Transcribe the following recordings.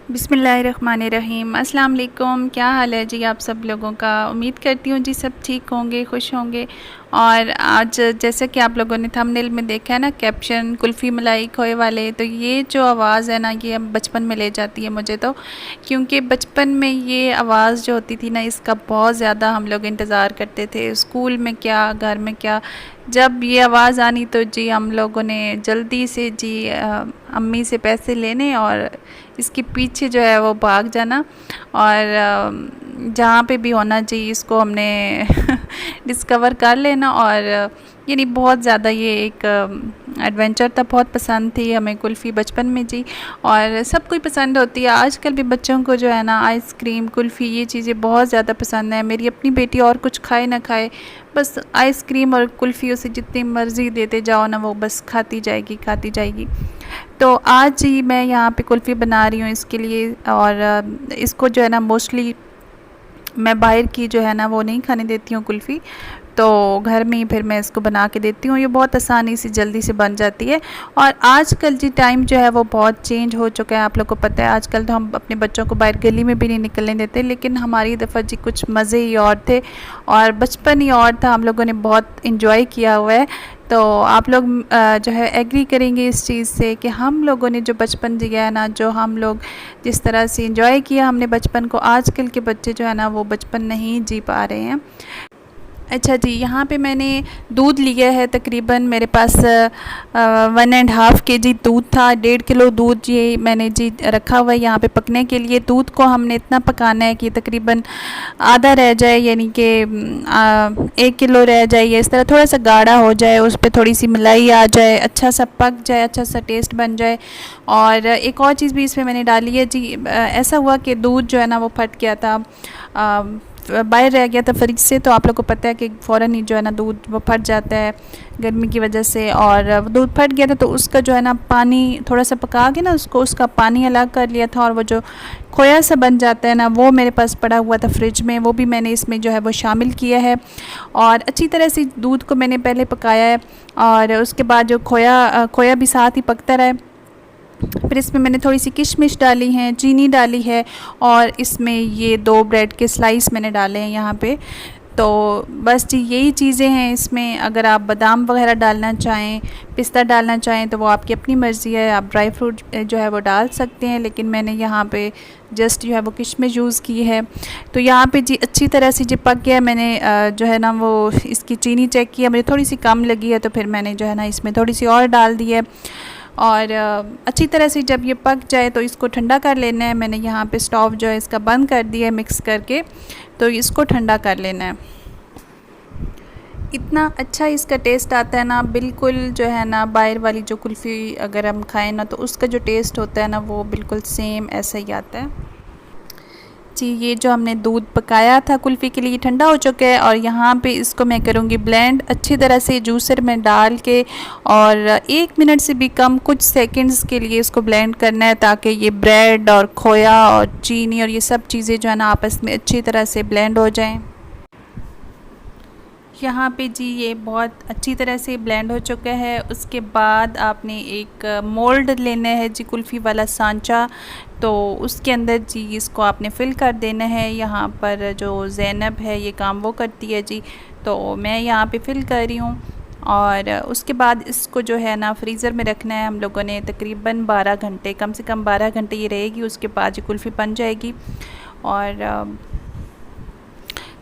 बिस्मिल्लाहिर्रहमानिर्रहीम। अस्सलाम वालेकुम। क्या हाल है जी आप सब लोगों का? उम्मीद करती हूँ जी सब ठीक होंगे, खुश होंगे। और आज जैसे कि आप लोगों ने थंबनेल में देखा है ना, कैप्शन कुल्फ़ी मलाई खोए वाले, तो ये जो आवाज़ है ना, ये अब बचपन में ले जाती है मुझे तो। क्योंकि बचपन में ये आवाज़ जो होती थी ना, इसका बहुत ज़्यादा हम लोग इंतज़ार करते थे। स्कूल में क्या, घर में क्या, जब ये आवाज़ आनी तो जी हम लोगों ने जल्दी से जी अम्मी से पैसे लेने और इसके पीछे जो है वो भाग जाना। और जहाँ पे भी होना चाहिए इसको हमने डिस्कवर कर लेना। और यानी बहुत ज़्यादा ये एक एडवेंचर था, बहुत पसंद थी हमें कुल्फ़ी बचपन में जी। और सब कोई पसंद होती है। आजकल भी बच्चों को जो है ना, आइसक्रीम, कुल्फ़ी, ये चीज़ें बहुत ज़्यादा पसंद है। मेरी अपनी बेटी और कुछ खाए ना खाए, बस आइसक्रीम और कुल्फ़ी उसे जितनी मर्ज़ी देते जाओ ना, वो बस खाती जाएगी खाती जाएगी। तो आज ही मैं यहाँ पे कुल्फ़ी बना रही हूँ इसके लिए। और इसको जो है ना, मोस्टली मैं बाहर की जो है ना वो नहीं खाने देती हूँ कुल्फ़ी, तो घर में ही फिर मैं इसको बना के देती हूँ। ये बहुत आसानी से जल्दी से बन जाती है। और आजकल जी टाइम जो है वो बहुत चेंज हो चुका है, आप लोग को पता है। आजकल तो हम अपने बच्चों को बाहर गली में भी नहीं निकलने देते, लेकिन हमारी दफ़ा जी कुछ मज़े ही और थे और बचपन ही और था। हम लोगों ने बहुत इन्जॉय किया हुआ है। तो आप लोग जो है एग्री करेंगे इस चीज़ से कि हम लोगों ने जो बचपन जिया है ना, जो हम लोग जिस तरह से एंजॉय किया हमने बचपन को, आजकल के बच्चे जो है ना वो बचपन नहीं जी पा रहे हैं। अच्छा जी, यहाँ पे मैंने दूध लिया है, तकरीबन मेरे पास 1.5 केजी दूध था। 1.5 किलो दूध ये मैंने जी रखा हुआ है यहाँ पे पकने के लिए। दूध को हमने इतना पकाना है कि तकरीबन आधा रह जाए, यानी कि 1 किलो रह जाए, या इस तरह थोड़ा सा गाढ़ा हो जाए, उस पर थोड़ी सी मलाई आ जाए, अच्छा सा पक जाए, अच्छा सा टेस्ट बन जाए। और एक और चीज़ भी इसमें मैंने डाली है जी। ऐसा हुआ कि दूध जो है ना वो फट गया था, बाहर रह गया था फ्रिज से। तो आप लोग को पता है कि फ़ौरन ही जो है ना दूध वो फट जाता है गर्मी की वजह से। और दूध फट गया था तो उसका जो है ना पानी थोड़ा सा पका के ना उसको, उसका पानी अलग कर लिया था। और वो जो खोया सा बन जाता है ना, वो मेरे पास पड़ा हुआ था फ्रिज में, वो भी मैंने इसमें जो है वो शामिल किया है। और अच्छी तरह से दूध को मैंने पहले पकाया है और उसके बाद जो खोया भी साथ ही पकता रहा है। फिर इसमें मैंने थोड़ी सी किशमिश डाली हैं, चीनी डाली है, और इसमें ये 2 ब्रेड के स्लाइस मैंने डाले हैं यहाँ पे। तो बस जी यही चीज़ें हैं इसमें। अगर आप बादाम वगैरह डालना चाहें, पिस्ता डालना चाहें, तो वो आपकी अपनी मर्ज़ी है, आप ड्राई फ्रूट जो है वो डाल सकते हैं। लेकिन मैंने यहाँ पे जस्ट जो है वो किशमिश यूज़ की है। तो यहाँ पे जी अच्छी तरह से जी पक गया। मैंने जो है ना वो इसकी चीनी चेक किया, मुझे थोड़ी सी कम लगी है, तो फिर मैंने जो है ना इसमें थोड़ी सी और डाल दी है। और अच्छी तरह से जब ये पक जाए तो इसको ठंडा कर लेना है। मैंने यहाँ पे स्टोव जो है इसका बंद कर दिया है मिक्स करके, तो इसको ठंडा कर लेना है। इतना अच्छा इसका टेस्ट आता है ना, बिल्कुल जो है ना बाहर वाली जो कुल्फ़ी अगर हम खाएं ना, तो उसका जो टेस्ट होता है ना वो बिल्कुल सेम ऐसा ही आता है जी। ये जो हमने दूध पकाया था कुल्फ़ी के लिए ठंडा हो चुका है। और यहाँ पे इसको मैं करूँगी ब्लेंड अच्छी तरह से जूसर में डाल के, और 1 मिनट से भी कम कुछ सेकंड्स के लिए इसको ब्लेंड करना है, ताकि ये ब्रेड और खोया और चीनी और ये सब चीज़ें जो है ना आपस में अच्छी तरह से ब्लेंड हो जाएं। यहाँ पे जी ये बहुत अच्छी तरह से ब्लेंड हो चुका है। उसके बाद आपने एक मोल्ड लेना है जी, कुल्फ़ी वाला सांचा। तो उसके अंदर जी इसको आपने फ़िल कर देना है। यहाँ पर जो ज़ैनब है ये काम वो करती है जी, तो मैं यहाँ पे फ़िल कर रही हूँ। और उसके बाद इसको जो है ना फ्रीज़र में रखना है हम लोगों ने तकरीबन 12 घंटे, कम से कम 12 घंटे ये रहेगी। उसके बाद ये कुल्फ़ी बन जाएगी। और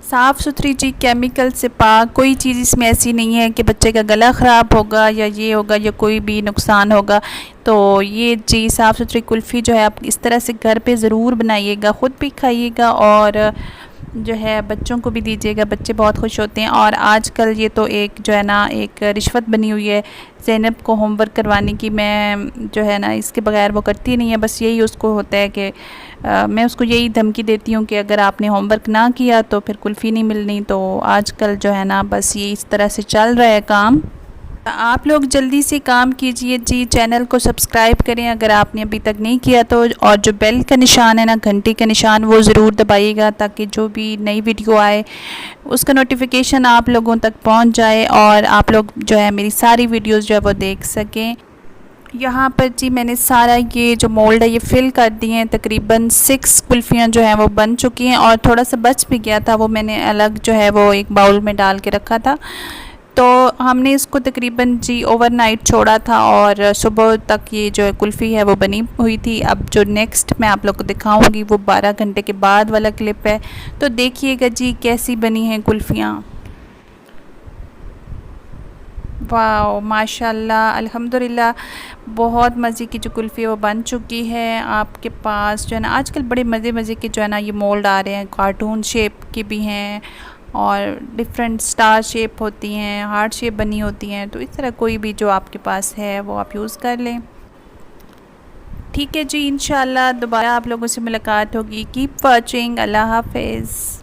साफ़ सुथरी जी, केमिकल से पाक, कोई चीज़ इसमें ऐसी नहीं है कि बच्चे का गला ख़राब होगा या ये होगा या कोई भी नुकसान होगा। तो ये जी साफ़ सुथरी कुल्फ़ी जो है आप इस तरह से घर पे ज़रूर बनाइएगा, ख़ुद भी खाइएगा और जो है बच्चों को भी दीजिएगा, बच्चे बहुत खुश होते हैं। और आजकल ये तो एक जो है ना एक रिश्वत बनी हुई है ज़ैनब को होमवर्क करवाने की। मैं जो है ना इसके बगैर वो करती नहीं है, बस यही उसको होता है कि मैं उसको यही धमकी देती हूँ कि अगर आपने होमवर्क ना किया तो फिर कुल्फ़ी नहीं मिलनी। तो आजकल जो है ना बस ये इस तरह से चल रहा है काम। आप लोग जल्दी से काम कीजिए जी, चैनल को सब्सक्राइब करें अगर आपने अभी तक नहीं किया तो, और जो बेल का निशान है ना, घंटी का निशान, वो ज़रूर दबाइएगा ताकि जो भी नई वीडियो आए उसका नोटिफिकेशन आप लोगों तक पहुंच जाए और आप लोग जो है मेरी सारी वीडियोस जो है वो देख सकें। यहाँ पर जी मैंने सारा ये जो मोल्ड है ये फ़िल कर दिए हैं। तकरीबन 6 कुल्फ़ियाँ जो हैं वो बन चुकी हैं और थोड़ा सा बच भी गया था, वो मैंने अलग जो है वो एक बाउल में डाल के रखा था। तो हमने इसको तकरीबन जी ओवरनाइट छोड़ा था और सुबह तक ये जो कुल्फ़ी है वो बनी हुई थी। अब जो नेक्स्ट मैं आप लोग को दिखाऊंगी वो 12 घंटे के बाद वाला क्लिप है, तो देखिएगा जी कैसी बनी हैं कुल्फ़ियाँ। वाह माशाल्लाह अल्हम्दुलिल्लाह, बहुत मज़े की जो कुल्फ़ी है वो बन चुकी है। आपके पास जो है ना आजकल बड़े मज़े मज़े के जो है ना ये मोल्ड आ रहे हैं, कार्टून शेप के भी हैं और डिफरेंट स्टार शेप होती हैं, हार्ट शेप बनी होती हैं। तो इस तरह कोई भी जो आपके पास है वो आप यूज़ कर लें। ठीक है जी, इंशाल्लाह दोबारा आप लोगों से मुलाकात होगी। Keep watching. अल्लाह हाफ़िज़।